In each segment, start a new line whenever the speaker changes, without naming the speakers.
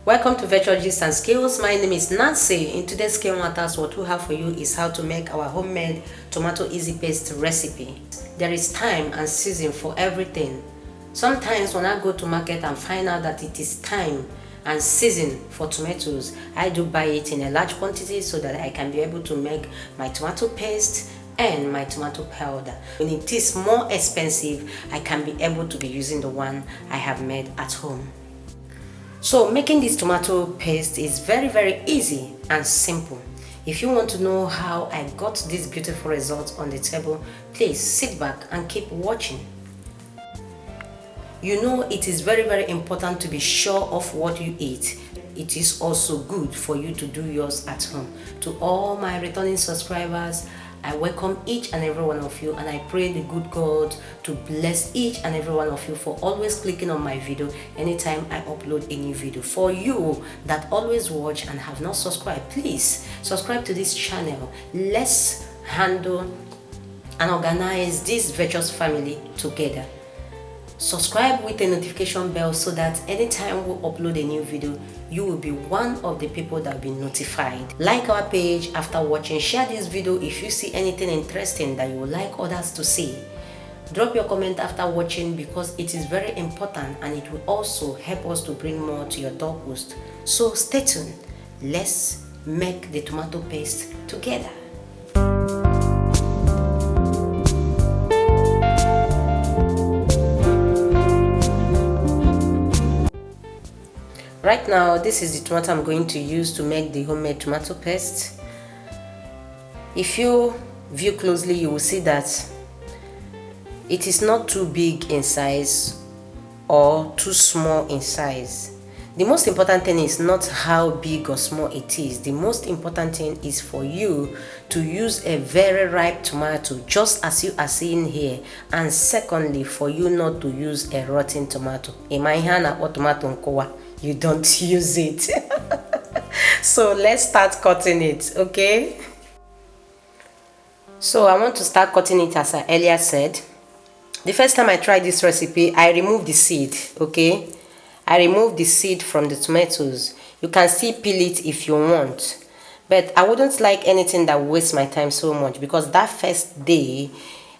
Welcome to Virtual Gist and Skills. My name is Nancy. In today's Skill Matters, what we have for you is how to make our homemade tomato easy paste recipe. There is time and season for everything. Sometimes when I go to market and find out that it is time and season for tomatoes, I do buy it in a large quantity so that I can be able to make my tomato paste and my tomato powder. When it is more expensive, I can be able to be using the one I have made at home. So making this tomato paste is very easy and simple. If you want to know how I got these beautiful results on the table, please sit back and keep watching. You know, it is very important to be sure of what you eat. It is also good for you to do yours at home. To all my returning subscribers, I welcome each and every one of you, and I pray the good God to bless each and every one of you for always clicking on my video anytime I upload a new video. For you that always watch and have not subscribed, please subscribe to this channel. Let's handle and organize this virtuous family together. Subscribe with a notification bell so that anytime we upload a new video, you will be one of the people that will be notified. Like our page after watching. Share this video if you see anything interesting that you would like others to see. Drop your comment after watching because it is very important and it will also help us to bring more to your doorpost. So stay tuned. Let's make the tomato paste together. Right now, this is the tomato I'm going to use to make the homemade tomato paste. If you view closely, you will see that it is not too big in size or too small in size. The most important thing is not how big or small it is. The most important thing is for you to use a very ripe tomato, just as you are seeing here. And secondly, for you not to use a rotten tomato. In my hand, or tomato nkowa, you don't use it. So let's start cutting it, okay? So I want to start cutting it as I earlier said. The first time I tried this recipe, I removed the seed, okay? I removed the seed from the tomatoes. You can still peel it if you want, but I wouldn't like anything that wastes my time so much, because that first day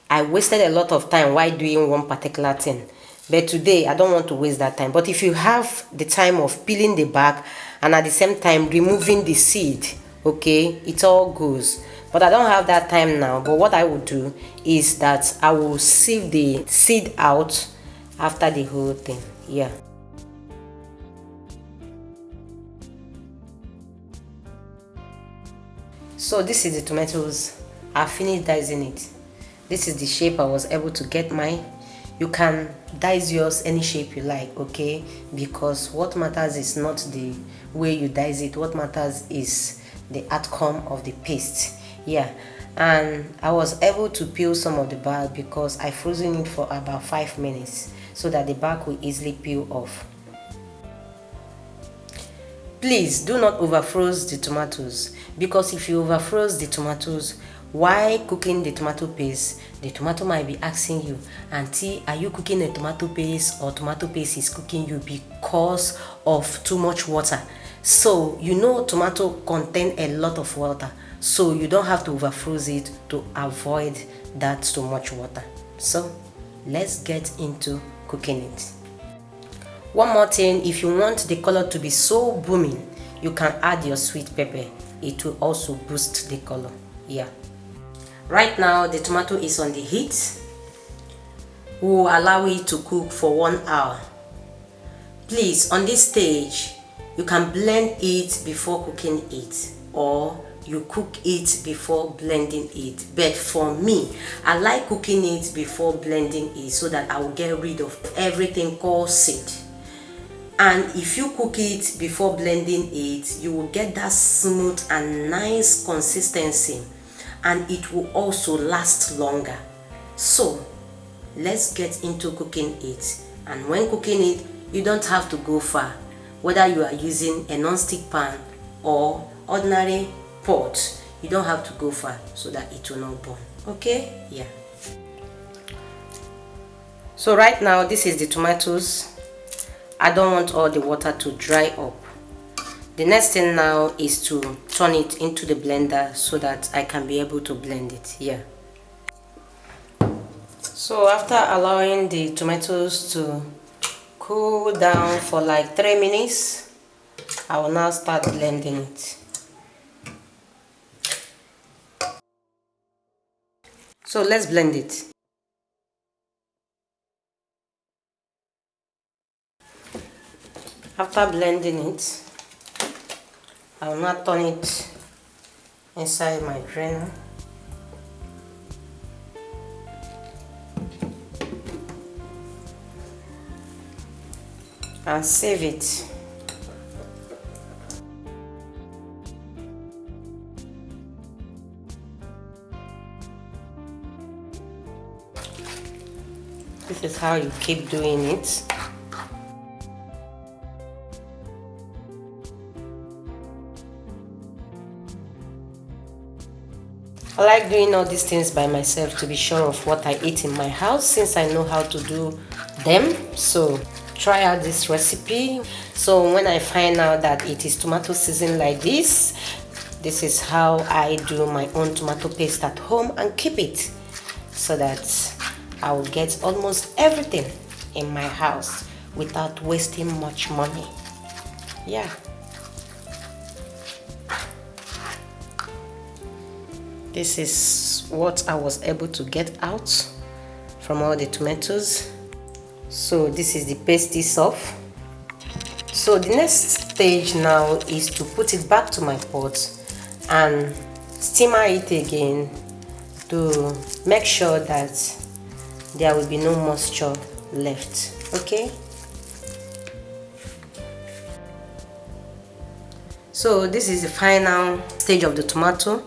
I wasted a lot of time while doing one particular thing. But today I don't want to waste that time. But if you have the time of peeling the back and at the same time removing the seed, okay, it all goes. But I don't have that time now. But what I will do is that I will sieve the seed out after the whole thing. Yeah. So this is the tomatoes. I finished dicing it. This is the shape I was able to get mine. You can dice yours any shape you like, okay? Because what matters is not the way you dice it. What matters is the outcome of the paste. Yeah. And I was able to peel some of the bark because I frozen it for about 5 minutes so that the bark will easily peel off. Please do not overfroze the tomatoes, because if you overfroze the tomatoes while cooking the tomato paste, the tomato might be asking you, "Auntie, are you cooking a tomato paste or tomato paste is cooking you because of too much water?" So you know tomato contain a lot of water, so you don't have to overfroze it to avoid that too much water. So let's get into cooking it. One more thing, if you want the color to be so booming, you can add your sweet pepper. It will also boost the color. Yeah. Right now the tomato is on the heat. We will allow it to cook for 1 hour. Please, on this stage, you can blend it before cooking it, or you cook it before blending it. But for me, I like cooking it before blending it so that I will get rid of everything called seed. And if you cook it before blending it, you will get that smooth and nice consistency, and it will also last longer. So let's get into cooking it. And when cooking it, you don't have to go far, whether you are using a non-stick pan or ordinary pot. You don't have to go far so that it will not burn, okay? Yeah. So right now, this is the tomatoes. I don't want all the water to dry up. The next thing now is to turn it into the blender so that I can be able to blend it. Yeah. So after allowing the tomatoes to cool down for like 3 minutes, I will now start blending it. So let's blend it. After blending it, I will now turn it inside my drainer. And save it. This is how you keep doing it. I like doing all these things by myself to be sure of what I eat in my house, since I know how to do them. So try out this recipe. So when I find out that it is tomato season like this is how I do my own tomato paste at home and keep it, so that I will get almost everything in my house without wasting much money. Yeah. This is what I was able to get out from all the tomatoes. So this is the paste itself. So the next stage now is to put it back to my pot and simmer it again to make sure that there will be no moisture left. Okay. So this is the final stage of the tomato.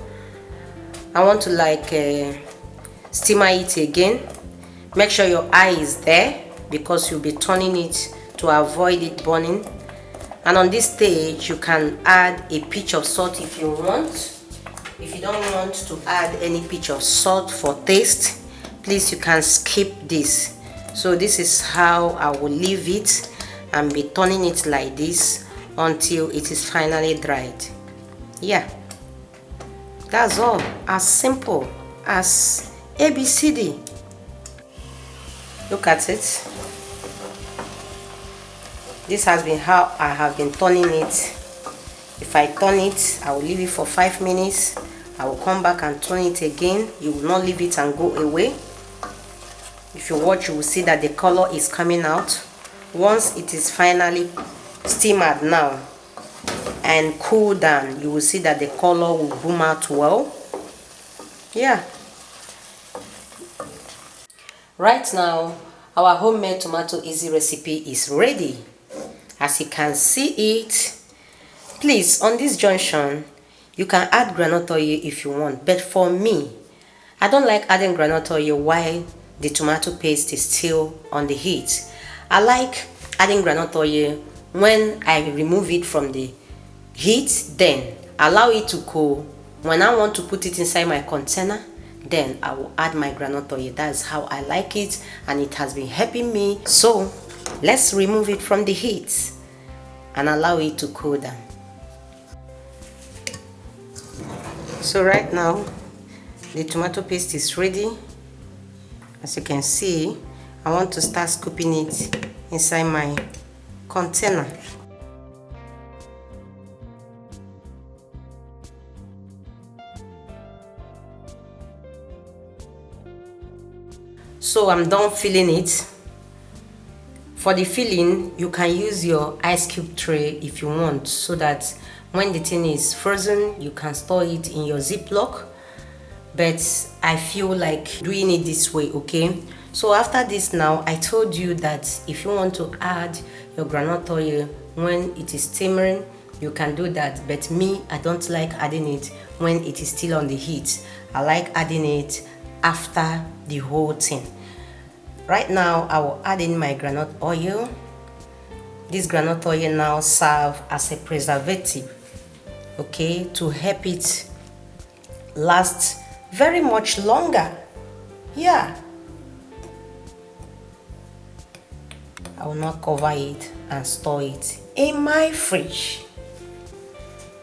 I want to like simmer it again. Make sure your eye is there, because you'll be turning it to avoid it burning. And on this stage you can add a pinch of salt if you want. If you don't want to add any pinch of salt for taste, please, you can skip this. So this is how I will leave it and be turning it like this until it is finally dried. Yeah, that's all. As simple as ABCD. Look at it. This has been how I have been turning it. If I turn it, I will leave it for 5 minutes. I will come back and turn it again. You will not leave it and go away. If you watch, you will see that the color is coming out. Once it is finally simmered now and cool down, you will see that the color will boom out well. Yeah. Right now, our homemade tomato easy recipe is ready. As you can see it, please, on this junction, you can add groundnut oil if you want. But for me, I don't like adding groundnut oil while the tomato paste is still on the heat. I like adding groundnut oil when I remove it from the heat, then allow it to cool. When I want to put it inside my container, then I will add my groundnut oil. That's how I like it, and it has been helping me. So let's remove it from the heat and allow it to cool down. So right now the tomato paste is ready. As you can see, I want to start scooping it inside my container. So I'm done filling it. For the filling, you can use your ice cube tray if you want, so that when the thing is frozen, you can store it in your Ziploc. But I feel like doing it this way, okay? So after this now, I told you that if you want to add your groundnut oil when it is simmering, you can do that. But me, I don't like adding it when it is still on the heat. I like adding it after the whole thing. Right now, I will add in my groundnut oil. This groundnut oil now serves as a preservative, okay, to help it last very much longer. Yeah. I will now cover it and store it in my fridge.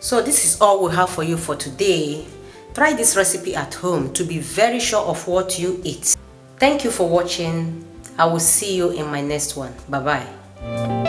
So this is all we have for you for today. Try this recipe at home to be very sure of what you eat. Thank you for watching. I will see you in my next one. Bye bye.